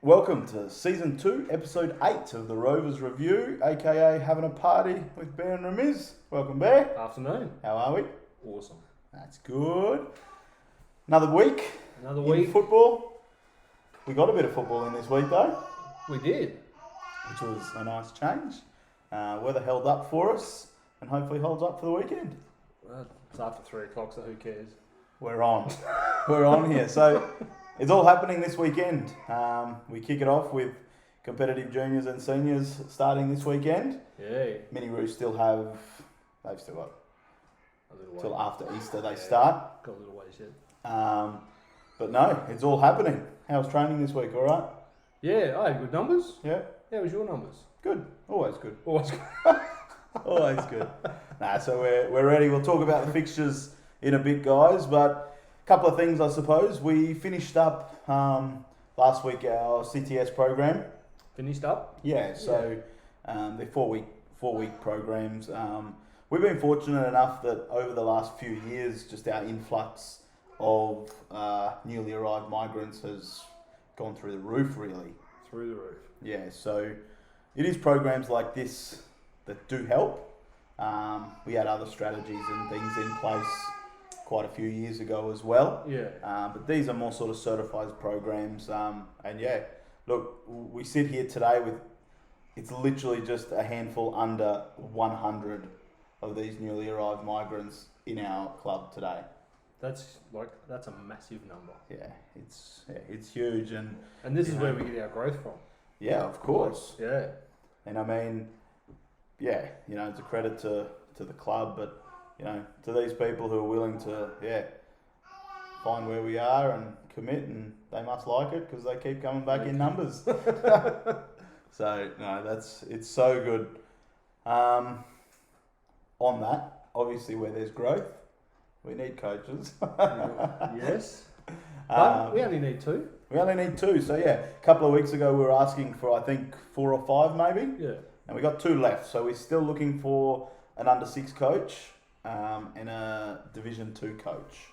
Welcome to Season 2, Episode 8 of the Rovers Review, aka Havn A Party with Bear and Ramiz. Welcome, Bear. Afternoon. How are we? Awesome. That's good. Another week. In football. We got a bit of football in this week, though. We did. Which was a nice change. Weather held up for us and hopefully holds up for the weekend. Well, it's after 3 o'clock, so who cares? We're on. We're on here. So it's all happening this weekend. We kick it off with competitive juniors and seniors starting this weekend. Yeah. Mini Roos they've still got A little way. till after Easter they start. Got a little ways yet. But no, it's all happening. How's training this week? All right? Yeah, I had good numbers. Yeah? How was your numbers? Good. Always good. Always good. Always good. So we're ready. We'll talk about the fixtures in a bit, guys. But a couple of things, I suppose. We finished up last week our CTS program. Finished up? Yeah. So they're 4-week programs. We've been fortunate enough that over the last few years, just our influx of newly arrived migrants has gone through the roof, really. Through the roof. Yeah. So it is programs like this that do help. We had other strategies and things in place quite a few years ago as well. Yeah. But these are more sort of certified programs. And yeah, look, we sit here today with, it's literally just a handful under 100 of these newly arrived migrants in our club today. That's a massive number. Yeah, it's huge. And this is where we get our growth from. Yeah, of course. Yeah. And I mean, yeah, it's a credit to the club, but, to these people who are willing to, find where we are and commit, and they must like it because they keep coming back in numbers. So, no, it's so good. On that, obviously where there's growth, we need coaches. Yes. But we only need 2. We only need 2. So, yeah, a couple of weeks ago we were asking for, I think, 4 or 5 maybe. Yeah. And we got 2 left. So we're still looking for an under-6 coach and a Division 2 coach.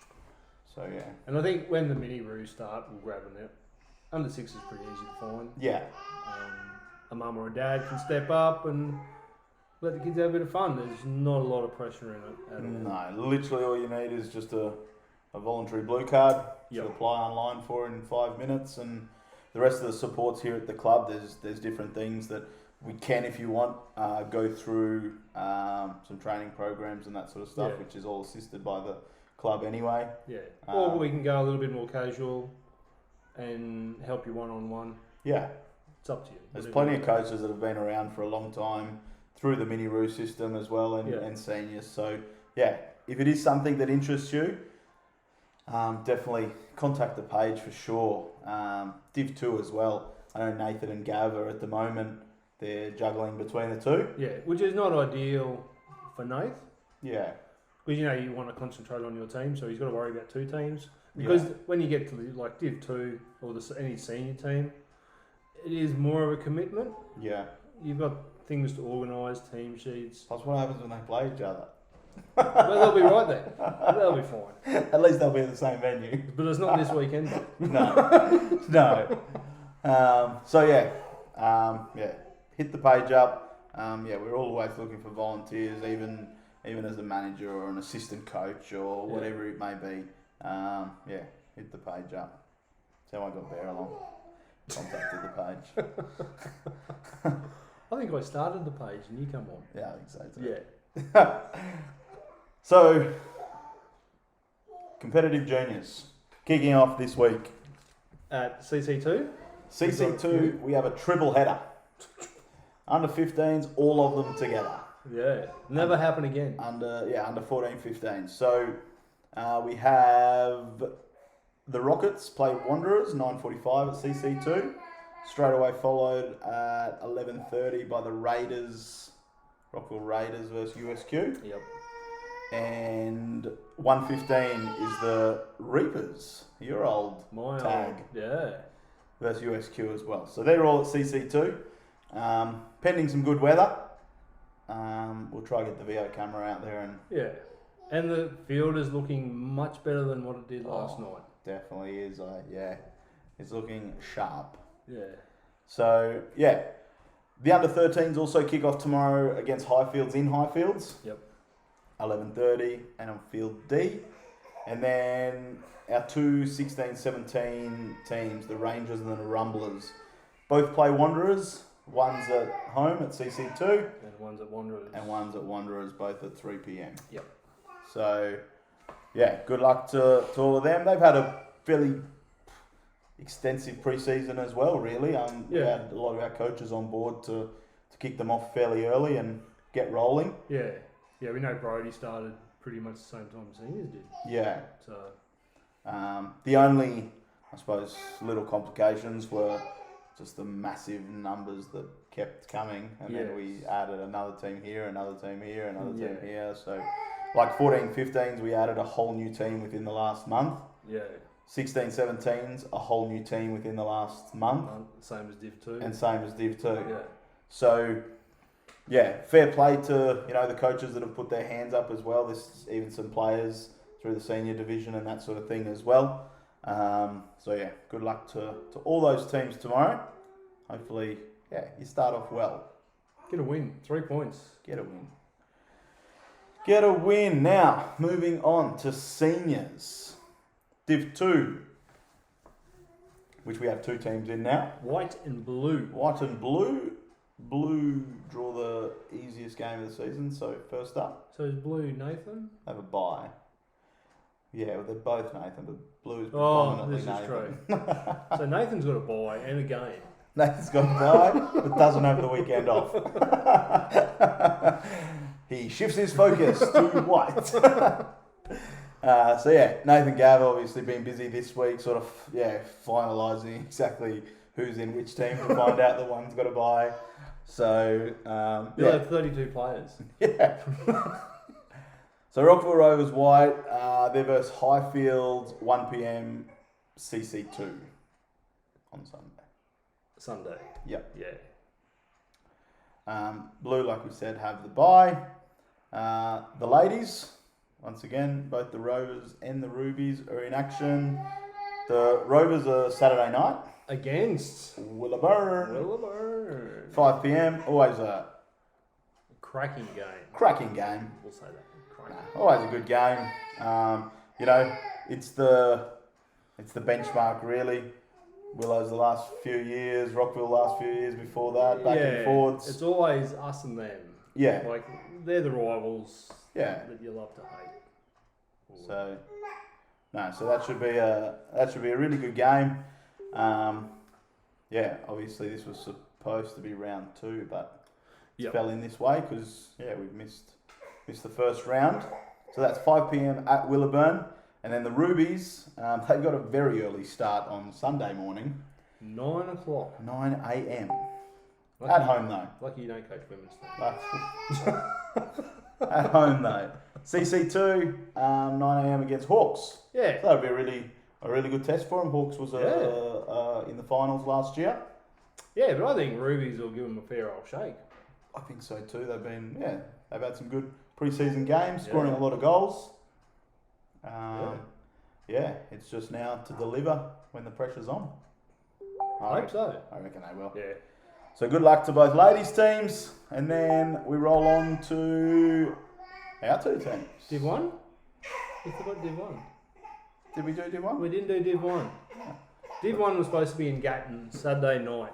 So, yeah. And I think when the mini roos start, we'll grab them out. Under 6 is pretty easy to find. Yeah. A mum or a dad can step up and let the kids have a bit of fun. There's not a lot of pressure in it at all. No, literally all you need is just a voluntary blue card Yep. to apply online for in 5 minutes, and the rest of the supports here at the club, there's different things that we can, if you want, go through some training programs and that sort of stuff, which is all assisted by the club anyway. Yeah. Or we can go a little bit more casual and help you one-on-one. Yeah. It's up to you. There's plenty of coaches that have been around for a long time through the mini Roo system as well and seniors. So, yeah, if it is something that interests you, definitely contact the page for sure. Div 2 as well. I know Nathan and Gav are at the moment, they're juggling between the 2. Yeah, which is not ideal for Nath. Yeah. Because, you want to concentrate on your team, so he's got to worry about 2 teams. Because when you get to like Div 2 or any senior team, it is more of a commitment. Yeah. You've got things to organise, team sheets. That's what happens when they play each other. Well, they'll be right there. They'll be fine. At least they'll be in the same venue. But it's not this weekend. No. So hit the page up. We're always looking for volunteers, even as a manager or an assistant coach or whatever it may be. Hit the page up. That's how I got Bear along. Contacted the page. I think I started the page and you come on. Yeah, I think so too. Yeah. So, competitive juniors kicking off this week. At CC2? CC2, we have a triple header. Under 15s, all of them together. Yeah. Never happen again. Under 14, 15. So, we have the Rockets play Wanderers, 9:45 at CC2. Straight away followed at 11:30 by the Rockville Raiders versus USQ. Yep. And 1:15 is the Reapers, your old tag. Yeah. Versus USQ as well. So they're all at CC2. Pending some good weather, we'll try to get the VO camera out there and... Yeah. And the field is looking much better than what it did last night. Definitely is. It's looking sharp. Yeah. So, yeah. The under-13s also kick off tomorrow against Highfields in Highfields. Yep. 11:30 and on Field D. And then our two 16-17 teams, the Rangers and the Rumblers, both play Wanderers. One's at home at CC2. And one's at Wanderers. And one's at Wanderers, both at 3 p.m. Yep. So, yeah, good luck to all of them. They've had a fairly extensive pre-season as well, really. We had a lot of our coaches on board to kick them off fairly early and get rolling. Yeah. Yeah, we know Brody started pretty much the same time seniors did. Yeah. So, the only, I suppose, little complications were just the massive numbers that kept coming, and then we added another team here, another team here, another team here. So, like 14-15s, we added a whole new team within the last month. Yeah. 16-17s, a whole new team within the last month. Same as Div 2. And same as Div 2. Yeah. So, yeah, fair play to, the coaches that have put their hands up as well. There's even some players through the senior division and that sort of thing as well. So, yeah, good luck to all those teams tomorrow. Hopefully, you start off well. Get a win. 3 points. Get a win. Now, moving on to seniors. Div 2, which we have two teams in now. White and blue. White and blue. Blue draw the easiest game of the season, so first up. So is blue Nathan? Have a bye. Yeah, well, they're both Nathan, but blue is predominantly this Nathan. is true. So Nathan's got a bye and a game. Nathan's got a bye, but doesn't have the weekend off. He shifts his focus to white. So yeah, Nathan Gav obviously been busy this week, sort of finalising exactly who's in which team to find out that one's got a bye. So You'll have 32 players. Yeah. So Rockville Rovers White, they're versus Highfield 1 p.m. CC2 on Sunday. Yep. Yeah. Blue, like we said, have the bye. The ladies, once again, both the Rovers and the Rubies are in action. The Rovers are Saturday night. Against Willaburn. 5 p.m. Always a cracking game. Cracking game. We'll say that. Always a good game. It's the benchmark really. Willow's the last few years, Rockville last few years before that, back and forwards. It's always us and them. Yeah. Like they're the rivals. Yeah. That you love to hate. So that should be a really good game. Obviously this was supposed to be round 2, but it fell in this way because we've missed the first round. So that's 5 p.m. at Willaburn, and then the Rubies they've got a very early start on Sunday morning. 9 o'clock. 9 a.m. At home though. Lucky you don't coach women's team. At home though. CC2 9 a.m. against Hawks. Yeah. So that'll be a really good test for them. Hawks was in the finals last year. Yeah, but I think Rubies will give them a fair old shake. I think so too. They've had some good pre-season games, scoring a lot of goals. It's just now to deliver when the pressure's on. I hope so. I reckon they will. Yeah. So good luck to both ladies teams, and then we roll on to our two teams. Div 1? We forgot Div 1. Did we do Div 1? We didn't do Div 1. Div 1 was supposed to be in Gatton Saturday night.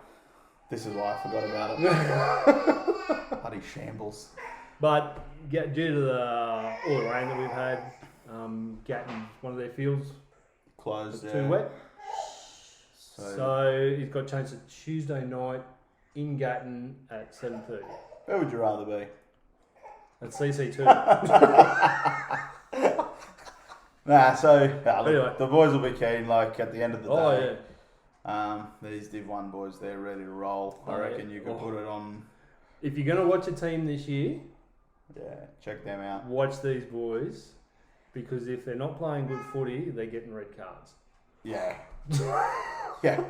This is why I forgot about it. Bloody shambles. But due to all the rain that we've had, Gatton, one of their fields, closed. Too wet. So he's got changed to Tuesday night in Gatton at 7:30. Where would you rather be? At CC2. Anyway. The boys will be keen. Like at the end of the day. Oh yeah. These Div 1 boys, they're ready to roll. I reckon you could put it on. If you're going to watch a team this year, check them out. Watch these boys, because if they're not playing good footy, they're getting red cards. Yeah. Yeah.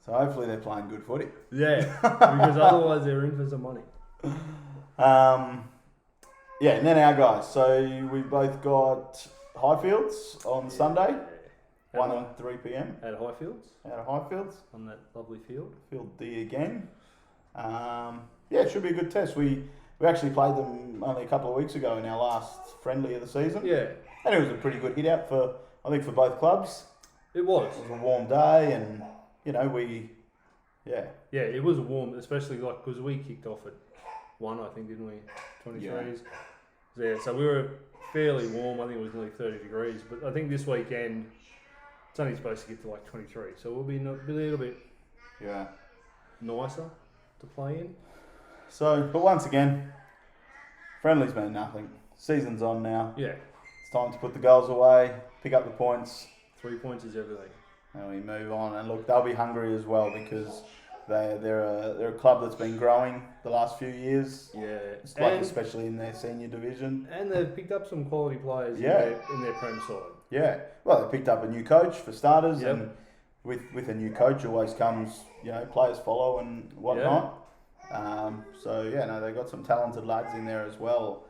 So hopefully they're playing good footy. Yeah, because otherwise they're in for some money. And then our guys. So we both got Highfields on Sunday. 1 and 3 p.m. At Highfields. Out of Highfields. On that lovely field. Field D again. It should be a good test. We actually played them only a couple of weeks ago in our last friendly of the season. Yeah. And it was a pretty good hit out for both clubs. It was. It was a warm day and, Yeah, it was warm, especially because we kicked off at 1, I think, didn't we? 23s. Yeah, so we were fairly warm. I think it was nearly 30 degrees. But I think this weekend, it's only supposed to get to 23. So we'll be a little bit nicer to play in. So, but once again, friendlies mean nothing. Season's on now. Yeah. It's time to put the goals away, pick up the points. 3 points is everything. And we move on. And look, they'll be hungry as well because they're a club that's been growing the last few years. Yeah. Especially in their senior division. And they've picked up some quality players in their Prem side. Yeah. Well, they picked up a new coach for starters. Yep. And with a new coach always comes, players follow and whatnot. They've got some talented lads in there as well.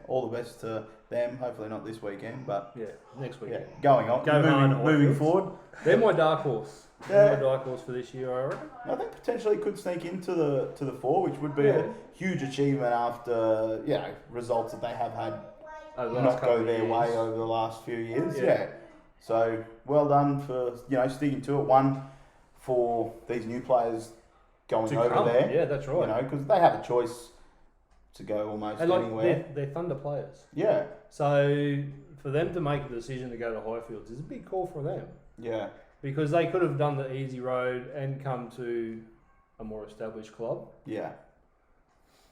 All the best to them. Hopefully not this weekend, but next weekend. Going on, moving forward. They're my dark horse. They're my dark horse for this year, I reckon. I think potentially could sneak into the 4, which would be a huge achievement after results that they have had not go their way over the last few years. Yeah. So well done for sticking to it. One for these new players going over there. Yeah, that's right. Because they have a choice to go almost anywhere. They're Thunder players. Yeah. So for them to make the decision to go to Highfields is a big call for them. Yeah. Because they could have done the easy road and come to a more established club. Yeah.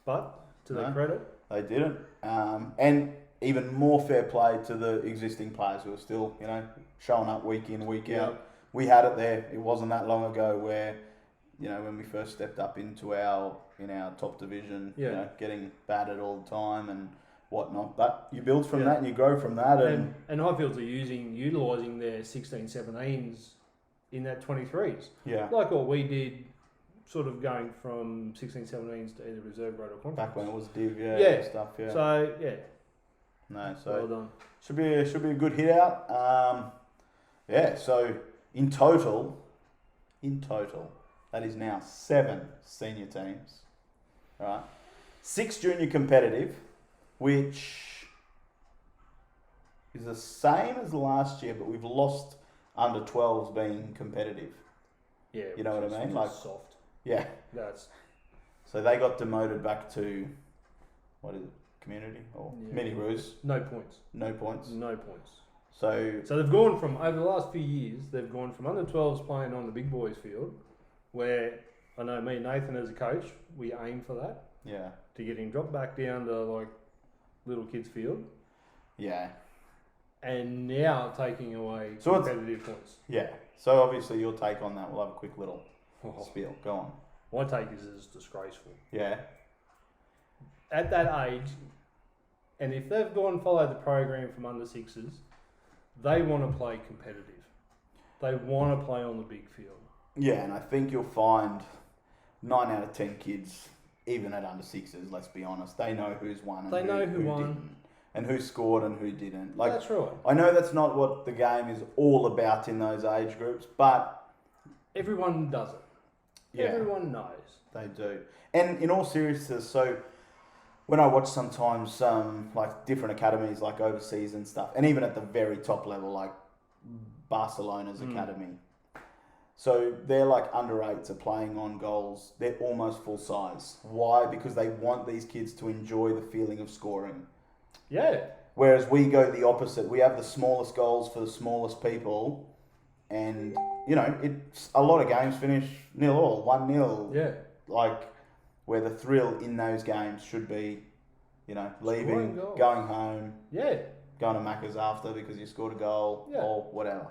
But to their credit, they didn't. And even more fair play to the existing players who are still, showing up week in, week out. We had it there. It wasn't that long ago where, when we first stepped up into our top division, getting battered all the time and whatnot. But you build from that and you grow from that. And Highfields are utilising their 16, 17s in that 23s. Yeah. Like what we did, sort of going from 16, 17s to either reserve grade or conference. Back when it was div, stuff, So, so well done. Should be a good hit out. So in total, that is now 7 senior teams, right? 6 junior competitive, which is the same as last year, but we've lost under 12s being competitive. Yeah, you know what I mean? Like soft. Yeah. So they got demoted back to what is it? Community or mini roos? No points. No points. No points. So they've gone from over the last few years. They've gone from under 12s playing on the big boys field, where I know me and Nathan as a coach, we aim for that. Yeah. To get him dropped back down to little kids field. Yeah. And now taking away competitive points. Yeah. So obviously your take on that. We'll have a quick little spiel. Go on. My take is it's disgraceful. Yeah. At that age, and if they've gone and followed the program from under 6s, they want to play competitive. They want to play on the big field. Yeah, and I think you'll find 9 out of 10 kids, even at under 6s, let's be honest, they know who's won and who won. Didn't, and who scored and who didn't. That's right. I know that's not what the game is all about in those age groups, but everyone does it. Yeah, everyone knows. They do. And in all seriousness, so when I watch sometimes different academies like overseas and stuff, and even at the very top level like Barcelona's academy, so they're under 8s are playing on goals. They're almost full size. Why? Because they want these kids to enjoy the feeling of scoring. Yeah. Whereas we go the opposite. We have the smallest goals for the smallest people, and it's a lot of games finish 0-0, 1-0. Yeah. Where the thrill in those games should be, leaving, going home, going to Macca's after because you scored a goal or whatever.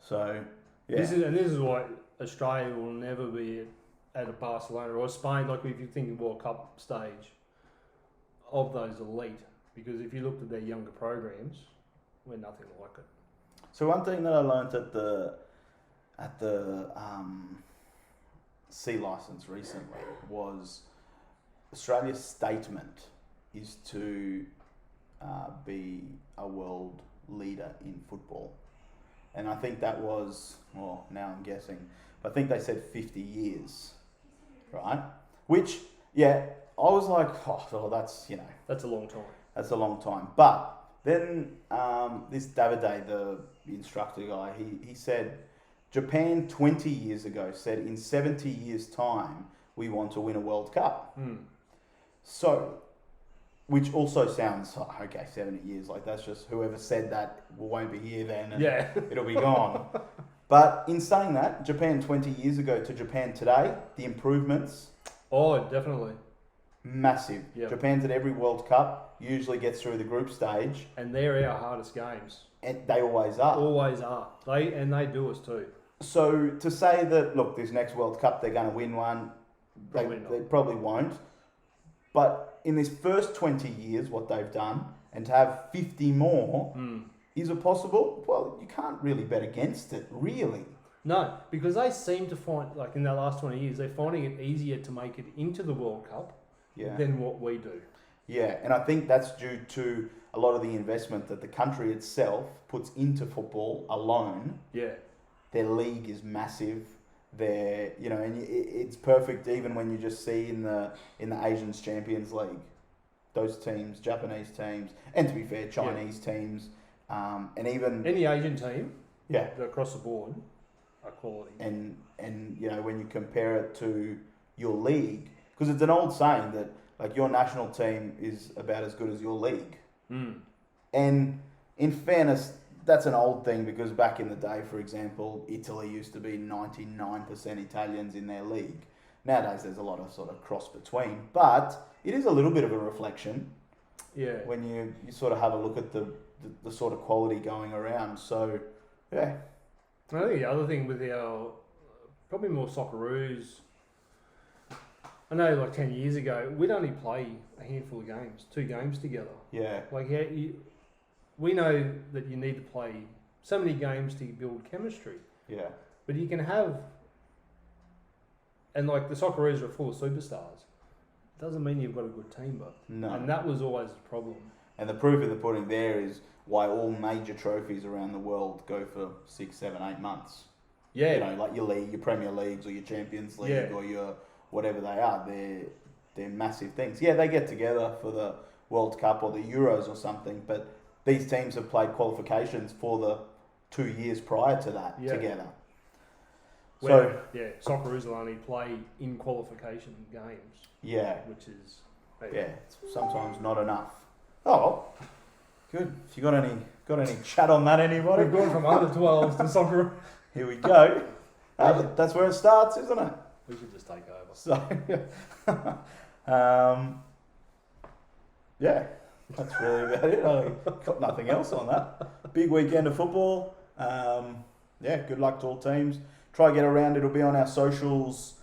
So, yeah. This is why Australia will never be at a Barcelona or Spain, if you think of World Cup stage, of those elite. Because if you looked at their younger programs, we're nothing like it. So one thing that I learnt at the C license recently was Australia's statement is to be a world leader in football. and I think that was, well, now I'm guessing, but I think they said 50 years, right? Which, yeah, I was like, oh, well, that's, you know. That's a long time. That's a long time. But then this Davide, the instructor guy, he said, Japan 20 years ago said in 70 years' time, we want to win a World Cup. So, which also sounds, oh, okay, 70 years, like that's just whoever said that won't be here then and it'll be gone. But in saying that, Japan 20 years ago to Japan today, the improvements... Oh, definitely. Massive. Yep. Japan's at every World Cup, usually gets through the group stage. And they're our hardest games. And they always are. Always are. They do us too. So to say that, look, this next World Cup they're going to win one, they probably won't. But in this first 20 years, what they've done, and to have 50 more, is it possible? Well, you can't really bet against it, really. No, because they seem to find, like in the last 20 years, they're finding it easier to make it into the World Cup than what we do. Yeah, and I think that's due to a lot of the investment that the country itself puts into football alone. Yeah. Their league is massive. They're, you know, and it's perfect even when you just see in the Asians Champions League, those teams, Japanese teams, and to be fair, Chinese teams, and even any Asian team, yeah, across the board, are quality. And you know, when you compare it to your league, because it's an old saying that like your national team is about as good as your league. And in fairness, that's an old thing because back in the day, for example, Italy used to be 99% Italians in their league. Nowadays, there's a lot of sort of cross between, but it is a little bit of a reflection. Yeah. When you sort of have a look at the sort of quality going around. So, yeah. I think the other thing with our probably more Socceroos, I know like 10 years ago, we'd only play a handful of games, 2 games together. Yeah. Like, we know that you need to play so many games to build chemistry. Yeah. But you can have, and like the Socceroos are full of superstars. Doesn't mean you've got a good team, but no. And that was always the problem. And the proof in the pudding there is why all major trophies around the world go for 6, 7, 8 months. Yeah. You know, like your league, your Premier Leagues or your Champions League or your whatever they are. They're massive things. Yeah, they get together for the World Cup or the Euros or something, but these teams have played qualifications for the 2 years prior to that together. So Socceroos will only play in qualification games. Yeah. Which is it's sometimes not enough. Oh, good. If you got any chat on that, anybody? We've gone from under 12s to soccer. Here we go. That's where it starts, isn't it? We should just take over. So, yeah, that's really about it. I got nothing else on that. Big weekend of football. Good luck to all teams. Try get around. It'll be on our socials.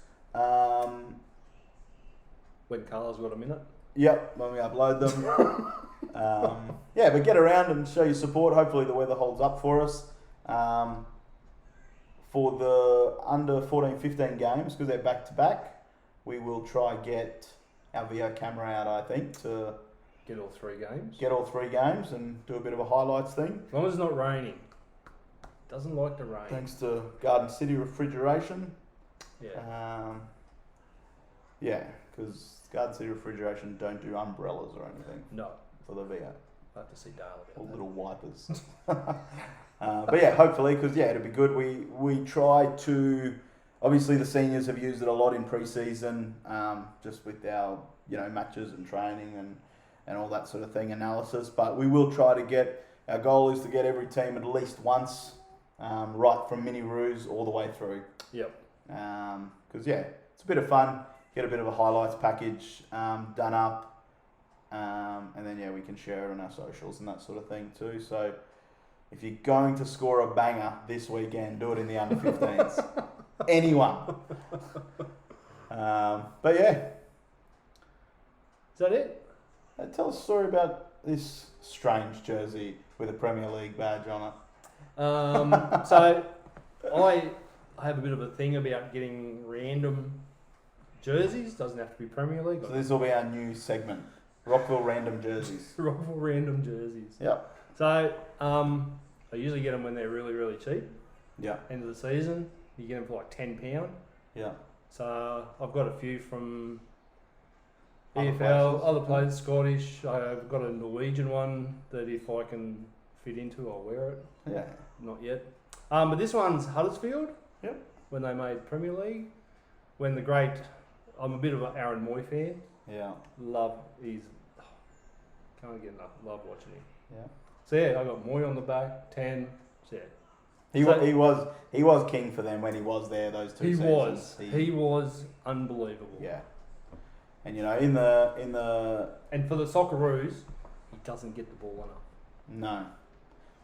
When Carla's got a minute. Yep, when we upload them. But get around and show your support. Hopefully the weather holds up for us. For the under 14-15 games, because they're back to back, we will try get our VO camera out, I think, to get all 3 games. Get all 3 games and do a bit of a highlights thing. As long as it's not raining. Doesn't like the rain. Thanks to Garden City Refrigeration. Yeah. Because Garden City Refrigeration don't do umbrellas or anything. No. For the VO. I have to see Dale about or that. Little wipers. But yeah, hopefully, because it'll be good. We try to, obviously the seniors have used it a lot in pre-season, just with our matches and training and all that sort of thing, analysis. But we will try to get, our goal is to get every team at least once, right from mini roos all the way through. Yep. Because it's a bit of fun. Get a bit of a highlights package done up, and then we can share it on our socials and that sort of thing too. So if you're going to score a banger this weekend, do it in the under 15s. Anyone. But is that it? Tell us a story about this strange jersey with a Premier League badge on it. So I have a bit of a thing about getting random jerseys. Doesn't have to be Premier League. So this will be our new segment. Rockville Random Jerseys. Rockville Random Jerseys. Yep. So, a I usually get them when they're really, really cheap. Yeah. End of the season, you get them for like £10. Yeah. So I've got a few from Other EFL, places. other places, Scottish. I've got a Norwegian one that if I can fit into, I'll wear it. Yeah. Not yet. But this one's Huddersfield. Yep. When they made Premier League. When the great, I'm a bit of an Aaron Moy fan. Yeah. Can't get enough. Love watching him. Yeah. So yeah, I got Moy on the back, 10. So yeah. He was king for them when he was there those 2 seasons. He was unbelievable. Yeah. And you know, in the And for the Socceroos, he doesn't get the ball enough. no,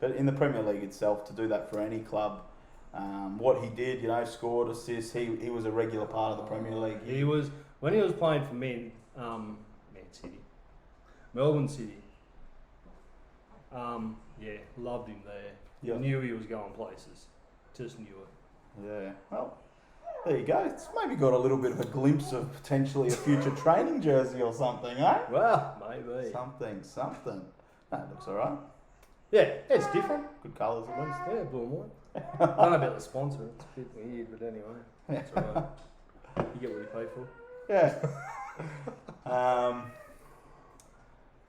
but in the Premier League itself, to do that for any club, what he did, you know, scored, assists. He was a regular part of the Premier League. He was when he was playing for Melbourne City. Yeah, loved him there. Yeah. Knew he was going places. Just knew it. Yeah. Well, there you go. It's maybe got a little bit of a glimpse of potentially a future training jersey or something, eh? Well, maybe. Something. No, it looks alright. Yeah, it's different. Good colours at least. Yeah, blue and white. I don't know about the sponsor. It's a bit weird, but anyway. It's alright. You get what you pay for. Yeah.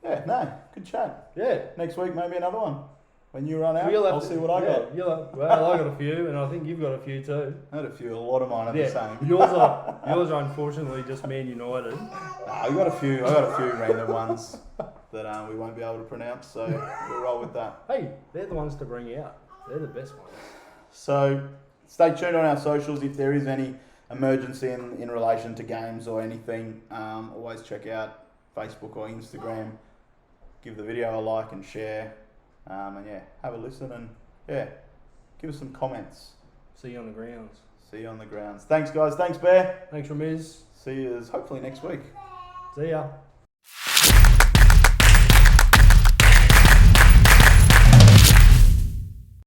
Yeah, no, good chat. Yeah. Next week, maybe another one. When you run out, We'll I'll see what I got. Well, I got a few, and I think you've got a few too. I had a lot of mine are the same. Yours are unfortunately just Man United. I got a few random ones that we won't be able to pronounce, so we'll roll with that. Hey, they're the ones to bring out. They're the best ones. So stay tuned on our socials if there is any emergency in relation to games or anything. Always check out Facebook or Instagram. Give the video a like and share. And yeah, have a listen and yeah, give us some comments. See you on the grounds. See you on the grounds. Thanks, guys. Thanks, Bear. Thanks, Ramiz. See you hopefully next week. See ya.